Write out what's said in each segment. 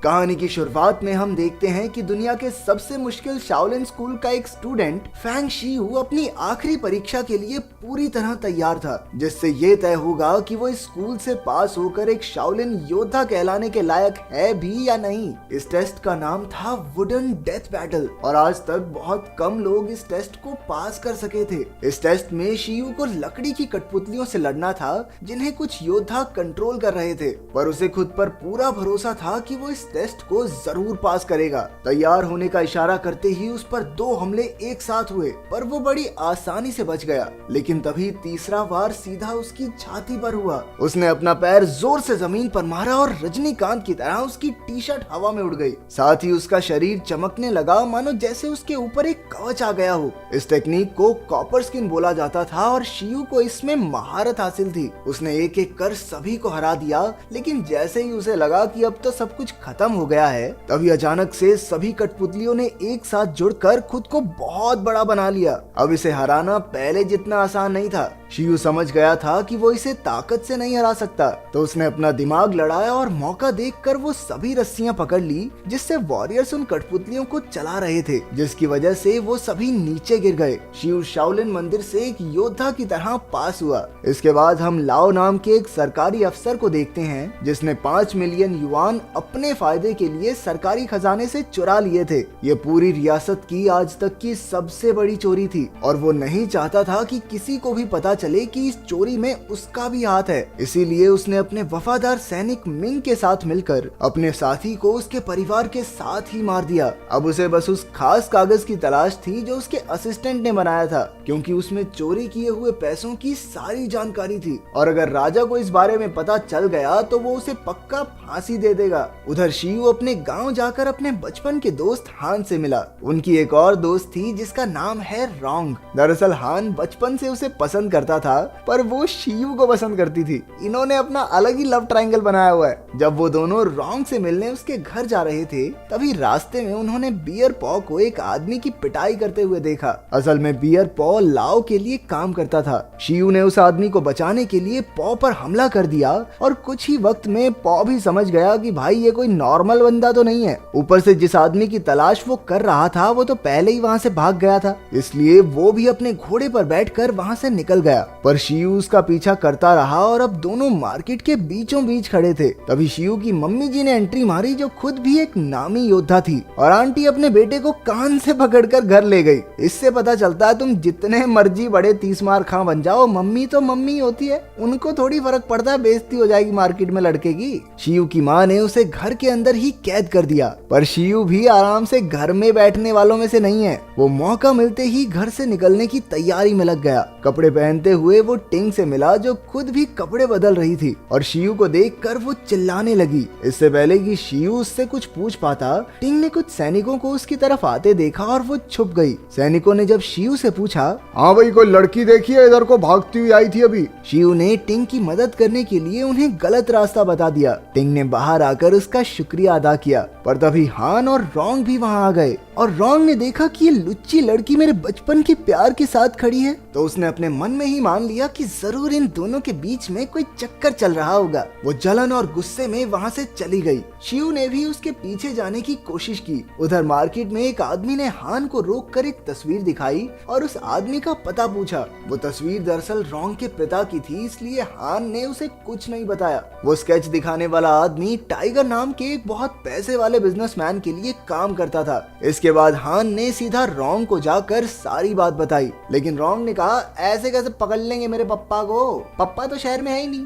कहानी की शुरुआत में हम देखते हैं कि दुनिया के सबसे मुश्किल शाओलिन स्कूल का एक स्टूडेंट फैंग शियू अपनी आखिरी परीक्षा के लिए पूरी तरह तैयार था, जिससे ये तय होगा कि वो इस स्कूल से पास होकर एक शाओलिन योद्धा कहलाने के लायक है भी या नहीं। इस टेस्ट का नाम था वुडन डेथ बैटल और आज तक बहुत कम लोग इस टेस्ट को पास कर सके थे। इस टेस्ट में शियू को लकड़ी की कठपुतलियों से लड़ना था जिन्हें कुछ योद्धा कंट्रोल कर रहे थे, पर उसे खुद पर पूरा भरोसा था कि वो इस टेस्ट को जरूर पास करेगा। तैयार होने का इशारा करते ही उस पर 2 हमले एक साथ हुए, पर वो बड़ी आसानी से बच गया। लेकिन तभी तीसरा वार सीधा उसकी छाती पर हुआ। उसने अपना पैर जोर से जमीन पर मारा और रजनीकांत की तरह उसकी टी शर्ट हवा में उड़ गई। साथ ही उसका शरीर चमकने लगा, मानो जैसे उसके ऊपर एक कवच आ गया हो। इस टेक्निक को कॉपर स्किन बोला जाता था और शियू को इसमें महारत हासिल थी। उसने एक एक कर सभी को हरा दिया, लेकिन जैसे ही उसे लगा कि अब तो सब कुछ खत्म हो गया है, तभी अचानक से सभी कठपुतलियों ने एक साथ जुड़कर खुद को बहुत बड़ा बना लिया। अब इसे हराना पहले जितना आसान नहीं था। शियू समझ गया था कि वो इसे ताकत से नहीं हरा सकता, तो उसने अपना दिमाग लड़ाया और मौका देखकर वो सभी रस्सियां पकड़ ली जिससे वॉरियर्स उन कठपुतलियों को चला रहे थे, जिसकी वजह से वो सभी नीचे गिर गए। शियू शाओलिन मंदिर से एक योद्धा की तरह पास हुआ। इसके बाद हम लाओ नाम के एक सरकारी अफसर को देखते हैं जिसने 5 मिलियन युआन अपने फायदे के लिए सरकारी खजाने से चुरा लिए थे। ये पूरी रियासत की आज तक की सबसे बड़ी चोरी थी और वो नहीं चाहता था कि किसी को भी पता चले कि इस चोरी में उसका भी हाथ है। इसीलिए उसने अपने वफादार सैनिक मिंग के साथ मिलकर अपने साथी को उसके परिवार के साथ ही मार दिया। अब उसे बस उस खास कागज की तलाश थी जो उसके असिस्टेंट ने बनाया था, क्योंकि उसमें चोरी किए हुए पैसों की सारी जानकारी थी और अगर राजा को इस बारे में पता चल गया तो वो उसे पक्का फांसी दे देगा। उधर शियू अपने गांव जाकर अपने बचपन के दोस्त हान से मिला। उनकी एक और दोस्त थी जिसका नाम है रोंग। दरअसल हान बचपन से उसे पसंद करता था, पर वो शियू को पसंद करती थी। इन्होंने अपना अलग ही लव ट्रायंगल बनाया हुआ है। जब वो दोनों रोंग से मिलने उसके घर जा रहे थे, तभी रास्ते में उन्होंने बियर पॉ को एक आदमी की पिटाई करते हुए देखा। असल में बियर पॉ लाओ के लिए काम करता था। शियू ने उस आदमी को बचाने के लिए पॉ पर हमला कर दिया और कुछ ही वक्त में पॉ भी समझ गया कि भाई ये कोई नॉर्मल बंदा तो नहीं है। ऊपर से जिस आदमी की तलाश वो कर रहा था वो तो पहले ही वहाँ से भाग गया था, इसलिए वो भी अपने घोड़े पर बैठकर वहाँ से निकल गया। पर शियू उसका पीछा करता रहा और अब दोनों मार्केट के बीचों बीच खड़े थे। तभी शियू की मम्मी जी ने एंट्री मारी, जो खुद भी एक नामी योद्धा थी, और आंटी अपने बेटे को कान से पकड़कर घर ले गई। इससे पता चलता है तुम जितने मर्जी बड़े 30 मार खां बन जाओ, मम्मी तो मम्मी होती है, उनको थोड़ी फर्क पड़ता है बेइज्जती हो जाएगी मार्केट में लड़के की। शियू की माँ ने उसे घर के अंदर ही कैद कर दिया, पर शियू भी आराम से घर में बैठने वालों में से नहीं है। वो मौका मिलते ही घर से निकलने की तैयारी में लग गया। कपड़े पहनते हुए वो टिंग से मिला, जो खुद भी कपड़े बदल रही थी, और शियू को देखकर वो चिल्लाने लगी। इससे पहले कि शियू उससे कुछ पूछ पाता, टिंग ने कुछ सैनिकों को उसकी तरफ आते देखा और वो छुप गई। सैनिकों ने जब शियू से पूछा, हाँ भाई कोई लड़की देखी है इधर को भागती हुई आई थी अभी। शियू ने टिंग की मदद करने के लिए उन्हें गलत रास्ता बता दिया। टिंग ने बाहर आकर उसका शुक्रिया अदा किया, पर तभी हान और रोंग भी वहाँ आ गए और रोंग ने देखा कि ये लुच्ची लड़की मेरे बचपन के प्यार के साथ खड़ी है, तो उसने अपने मन में ही मान लिया कि जरूर इन दोनों के बीच में कोई चक्कर चल रहा होगा। वो जलन और गुस्से में वहाँ से चली गई। शियू ने भी उसके पीछे जाने की कोशिश की। उधर मार्केट में एक आदमी ने हान को रोककर एक तस्वीर दिखाई और उस आदमी का पता पूछा। वो तस्वीर दरअसल रोंग के पिता की थी, इसलिए हान ने उसे कुछ नहीं बताया। वो स्केच दिखाने वाला आदमी टाइगर नाम के एक बहुत पैसे वाले बिजनेसमैन के लिए काम करता था। इसके बाद हान ने सीधा रोंग को जाकर सारी बात बताई, लेकिन रोंग ने कहा ऐसे कैसे पकड़ लेंगे मेरे पप्पा को, पप्पा तो शहर में है ही नहीं।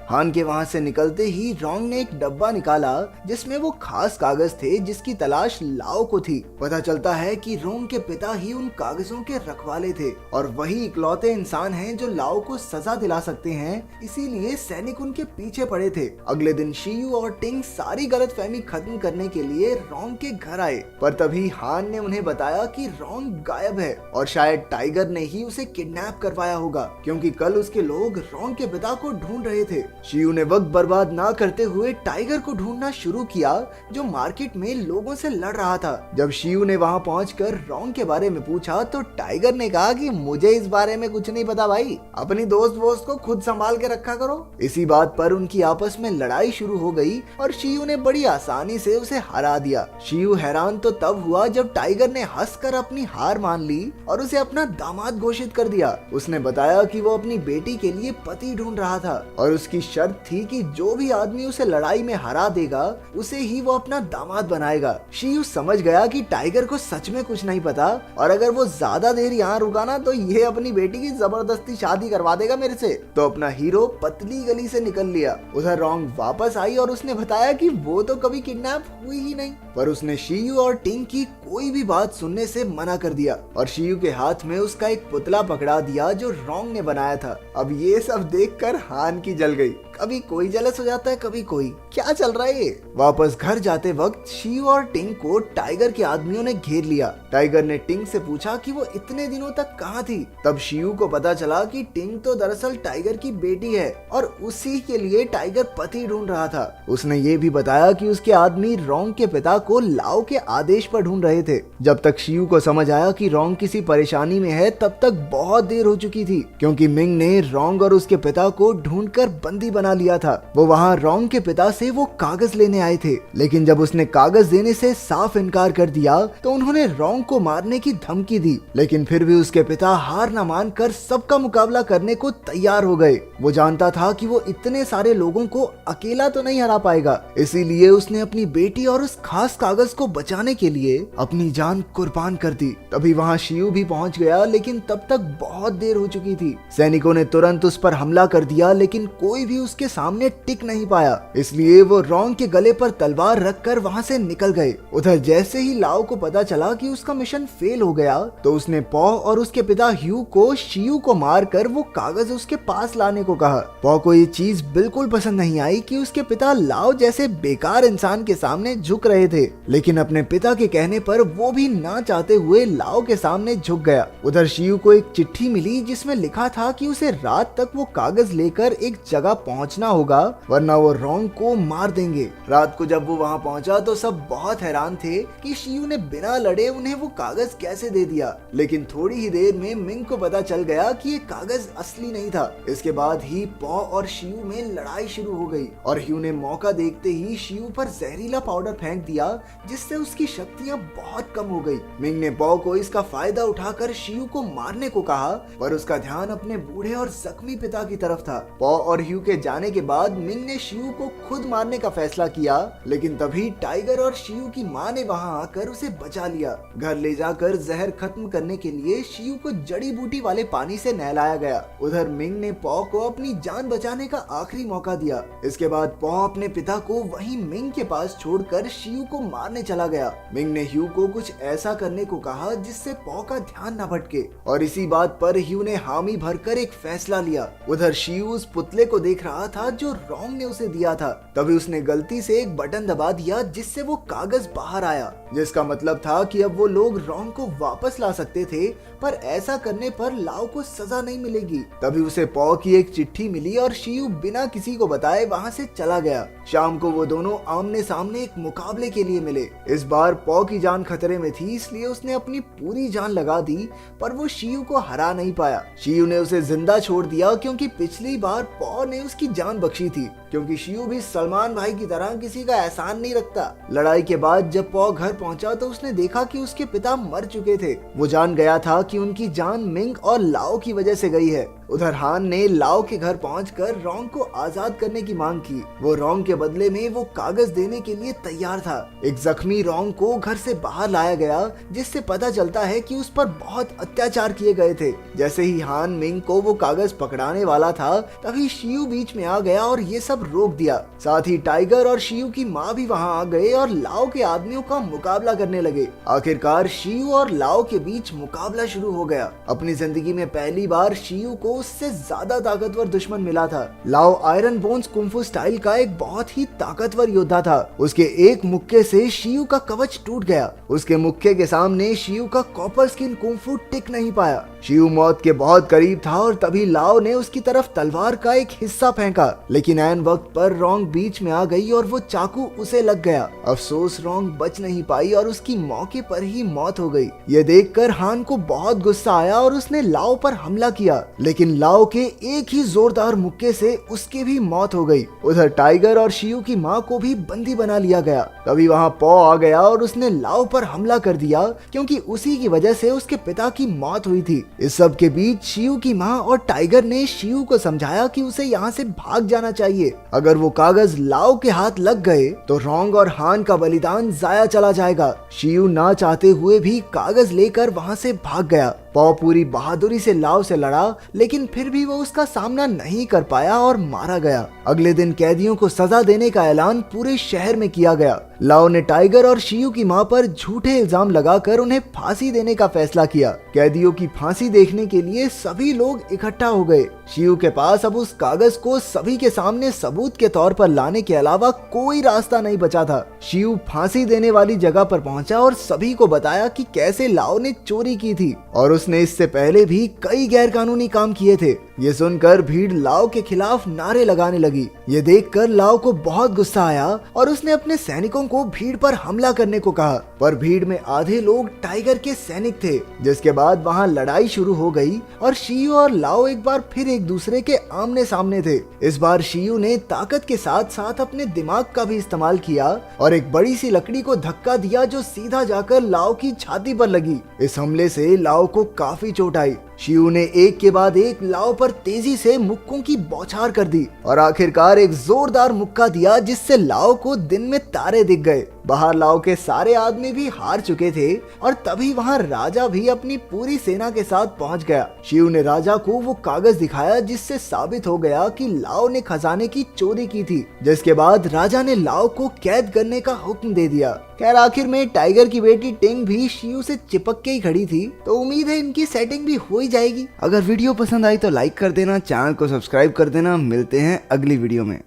हान के वहाँ से निकलते ही रोंग ने एक डब्बा निकाला जिसमें वो खास कागज थे जिसकी तलाश लाओ को थी। पता चलता है कि रोंग के पिता ही उन कागजों के रखवाले थे और वही इकलौते इंसान हैं जो लाओ को सजा दिला सकते हैं, इसीलिए सैनिक उनके पीछे पड़े थे। अगले दिन शियू और टिंग सारी गलतफहमी खत्म करने के लिए रोंग के घर आए, पर तभी हान ने उन्हें बताया कि रोंग गायब है और शायद टाइगर ने ही उसे किडनैप करवाया होगा, क्योंकि कल उसके लोग रोंग के पिता को ढूंढ रहे थे। शियू ने वक्त बर्बाद ना करते हुए टाइगर को ढूंढना शुरू किया जो मार्केट में लोगों से लड़ रहा था। जब शियू ने वहां पहुंचकर रॉन्ग के बारे में पूछा तो टाइगर ने कहा कि मुझे इस बारे में कुछ नहीं पता भाई, अपनी दोस्त वोस्त को खुद संभाल के रखा करो। इसी बात पर उनकी आपस में लड़ाई शुरू हो गई और शियू ने बड़ी आसानी से उसे हरा दिया। शियू हैरान तो तब हुआ जब टाइगर ने हंसकर अपनी हार मान ली और उसे अपना दामाद घोषित कर दिया। उसने बताया कि वो अपनी बेटी के लिए पति ढूंढ रहा था और उसकी शर्त थी कि जो भी आदमी उसे लड़ाई में हरा देगा उसे ही वो अपना दामाद बनाएगा। शियू समझ गया कि टाइगर को सच में कुछ नहीं पता और अगर वो ज्यादा देर यहाँ रुका ना तो ये अपनी बेटी की जबरदस्ती शादी करवा देगा मेरे से। तो अपना हीरो पतली गली से निकल लिया। उधर रॉन्ग वापस आई और उसने बताया कि वो तो कभी किडनैप हुई ही नहीं, पर उसने शियू और टिंग की कोई भी बात सुनने से मना कर दिया और शियू के हाथ में उसका एक पुतला पकड़ा दिया जो रॉन्ग ने बनाया था। अब ये सब देखकर हान की जल गई। कभी कोई जेलस हो जाता है, कभी कोई, क्या चल रहा है ये। वापस घर जाते वक्त शियू और टिंग को टाइगर के आदमियों ने घेर लिया। टाइगर ने टिंग से पूछा कि वो इतने दिनों तक कहाँ थी। तब शियू को पता चला कि टिंग तो दरअसल टाइगर की बेटी है और उसी के लिए टाइगर पति ढूंढ रहा था। उसने ये भी बताया कि उसके आदमी रॉन्ग के पिता को लाओ के आदेश पर ढूंढ रहे थे। जब तक शियू को समझ आया कि रॉन्ग किसी परेशानी में है तब तक बहुत देर हो चुकी थी, क्योंकि मिंग ने रॉन्ग और उसके पिता को ढूंढकर बंदी बना लिया था। वो वहाँ रॉन्ग के पिता से वो कागज लेने आए थे, लेकिन जब उसने कागज देने से साफ इनकार कर दिया तो उन्होंने रॉन्ग को मारने की धमकी दी। लेकिन फिर भी उसके पिता हार न मानकर सबका मुकाबला करने को तैयार हो गए। वो जानता था कि वो इतने सारे लोगों को अकेला तो नहीं हरा पाएगा, इसीलिए उसने अपनी बेटी और उस खास कागज को बचाने के लिए अपनी जान कुर्बान कर दी। तभी वहाँ शियू भी पहुँच गया, लेकिन तब तक बहुत देर हो चुकी थी। सैनिकों ने तुरंत उस पर हमला कर दिया, लेकिन कोई भी उसके सामने टिक नहीं पाया, इसलिए वो रॉन्ग के गले पर तलवार रखकर वहाँ से निकल गए। उधर जैसे ही लाओ को पता चला कि उसका मिशन फेल हो गया तो उसने पॉ और उसके पिता ह्यू को शियू को मारकर वो कागज उसके पास लाने को कहा। पॉ को ये चीज बिल्कुल पसंद नहीं आई कि उसके पिता लाओ जैसे बेकार इंसान के सामने झुक रहे थे, लेकिन अपने पिता के कहने पर वो भी ना चाहते हुए लाओ के सामने झुक गया। उधर शियू को एक चिट्ठी मिली जिसमें लिखा था कि उसे रात तक वो कागज लेकर एक जगह पहुंचना होगा, वरना वो रॉन्ग को मार देंगे। रात को जब वो वहां पहुंचा तो सब बहुत हैरान थे कि शियू ने बिना लड़े उन्हें वो कागज कैसे दे दिया, लेकिन थोड़ी ही देर में मिंग को पता चल गया कि ये कागज असली नहीं था। इसके बाद ही पॉ और शियू में लड़ाई शुरू हो गई और ह्यू ने मौका देखते ही शियू पर जहरीला पाउडर फेंक दिया, जिससे उसकी शक्तियां बहुत कम हो गई। मिंग ने पॉ को इसका फायदा उठाकर शियू को मारने को कहा, पर उसका ध्यान अपने बूढ़े और जख्मी पिता की तरफ था। पॉ और ह्यू के जाने के बाद मिंग ने शियू को खुद मारने का फैसला किया, लेकिन तभी टाइगर और शियू की मां ने वहां आकर उसे बचा लिया। घर ले जाकर जहर खत्म करने के लिए शियू को जड़ी बूटी वाले पानी से नहलाया गया। उधर मिंग ने पॉ को अपनी जान बचाने का आखिरी मौका दिया। इसके बाद पॉ अपने पिता को वहीं मिंग के पास छोड़कर शियू को मारने चला गया। मिंग ने ह्यू को कुछ ऐसा करने को कहा जिससे पॉ का ध्यान न भटके, और इसी बात पर ह्यू ने हामी भरकर एक फैसला लिया। उधर शियू उस पुतले को देख रहा था जो रॉन्ग ने उसे दिया था। तभी उसने गलती से एक बटन दबा दिया जिससे वो कागज बाहर आया, जिसका मतलब था कि अब वो लोग रॉन्ग को वापस ला सकते थे, पर ऐसा करने पर लाओ को सजा नहीं मिलेगी। तभी उसे पॉ की एक चिट्ठी मिली और शियू बिना किसी को बताए वहां से चला गया। शाम को वो दोनों आमने सामने एक मुकाबले के लिए मिले। इस बार पॉ की जान खतरे में थी, इसलिए उसने अपनी पूरी जान लगा दी, पर वो शियू को हरा नहीं पाया। शियू ने उसे जिंदा छोड़ दिया क्योंकि पिछली बार पॉ ने उसकी जान बख्शी थी, क्योंकि शियू भी सलमान भाई की तरह किसी का एहसान नहीं रखता। लड़ाई के बाद जब पॉ घर पहुंचा तो उसने देखा कि उसके पिता मर चुके थे। वो जान गया था कि उनकी जान मिंग और लाओ की वजह से गई है। उधर हान ने लाओ के घर पहुंचकर रॉन्ग को आजाद करने की मांग की। वो रॉन्ग के बदले में वो कागज देने के लिए तैयार था। एक जख्मी रॉन्ग को घर से बाहर लाया गया, जिससे पता चलता है कि उस पर बहुत अत्याचार किए गए थे। जैसे ही हान मिंग को वो कागज पकड़ाने वाला था, तभी शियू बीच में आ गया और ये सब सब रोक दिया। साथ ही टाइगर और शियू की माँ भी वहाँ आ गए और लाओ के आदमियों का मुकाबला करने लगे। आखिरकार शियू और लाओ के बीच मुकाबला शुरू हो गया। अपनी जिंदगी में पहली बार शियू को उससे ज्यादा ताकतवर दुश्मन मिला था। लाओ आयरन बोन्स कुंफू स्टाइल का एक बहुत ही ताकतवर योद्धा था। उसके एक मुक्के से शियू का कवच टूट गया। उसके मुक्के के सामने शियू का कॉपर स्किन कुंफू टिक नहीं पाया। शियू मौत के बहुत करीब था और तभी लाओ ने उसकी तरफ तलवार का एक हिस्सा फेंका, लेकिन ऐन वक्त पर रोंग बीच में आ गई और वो चाकू उसे लग गया। अफसोस रोंग बच नहीं पाई और उसकी मौके पर ही मौत हो गई। ये देखकर हान को बहुत गुस्सा आया और उसने लाओ पर हमला किया, लेकिन लाओ के एक ही जोरदार मुक्के से उसकी भी मौत हो गई। उधर टाइगर और शियू की माँ को भी बंदी बना लिया गया। तभी वहाँ पौ आ गया और उसने लाओ पर हमला कर दिया, क्योंकि उसी की वजह से उसके पिता की मौत हुई थी। इस सब के बीच शियू की माँ और टाइगर ने शियू को समझाया कि उसे यहाँ से भाग जाना चाहिए। अगर वो कागज लाओ के हाथ लग गए तो रोंग और हान का बलिदान जाया चला जाएगा। शियू ना चाहते हुए भी कागज लेकर वहाँ से भाग गया। पौ पूरी बहादुरी से लाओ से लड़ा, लेकिन फिर भी वो उसका सामना नहीं कर पाया और मारा गया। अगले दिन कैदियों को सजा देने का ऐलान पूरे शहर में किया गया। लाओ ने टाइगर और शियू की मां पर झूठे इल्जाम लगाकर उन्हें फांसी देने का फैसला किया। कैदियों की फांसी देखने के लिए सभी लोग इकट्ठा हो गए। शियू के पास अब उस कागज को सभी के सामने सबूत के तौर पर लाने के अलावा कोई रास्ता नहीं बचा था। शियू फांसी देने वाली जगह पर पहुंचा और सभी को बताया कि कैसे लाओ ने चोरी की थी और उसने इससे पहले भी कई गैरकानूनी काम किए थे। ये सुनकर भीड़ लाओ के खिलाफ नारे लगाने लगी। ये देखकर लाओ को बहुत गुस्सा आया और उसने अपने सैनिकों को भीड़ पर हमला करने को कहा, पर भीड़ में आधे लोग टाइगर के सैनिक थे। जिसके बाद वहाँ लड़ाई शुरू हो गई और शियू और लाओ एक बार फिर एक दूसरे के आमने सामने थे। इस बार शियू ने ताकत के साथ साथ अपने दिमाग का भी इस्तेमाल किया और एक बड़ी सी लकड़ी को धक्का दिया जो सीधा जाकर लाओ की छाती पर लगी। इस हमले से लाओ को काफी चोट आई। शियू ने एक के बाद एक लाओ पर तेजी से मुक्कों की बौछार कर दी और आखिरकार एक जोरदार मुक्का दिया जिससे लाओ को दिन में तारे दिख गए। बाहर लाओ के सारे आदमी भी हार चुके थे और तभी वहां राजा भी अपनी पूरी सेना के साथ पहुंच गया। शियू ने राजा को वो कागज दिखाया जिससे साबित हो गया कि लाओ ने खजाने की चोरी की थी, जिसके बाद राजा ने लाओ को कैद करने का हुक्म दे दिया। खैर आखिर में टाइगर की बेटी टिंग भी शियू से चिपक के ही खड़ी थी, तो उम्मीद है इनकी सेटिंग भी हो ही जाएगी। अगर वीडियो पसंद आई तो लाइक कर देना, चैनल को सब्सक्राइब कर देना। मिलते हैं अगली वीडियो में।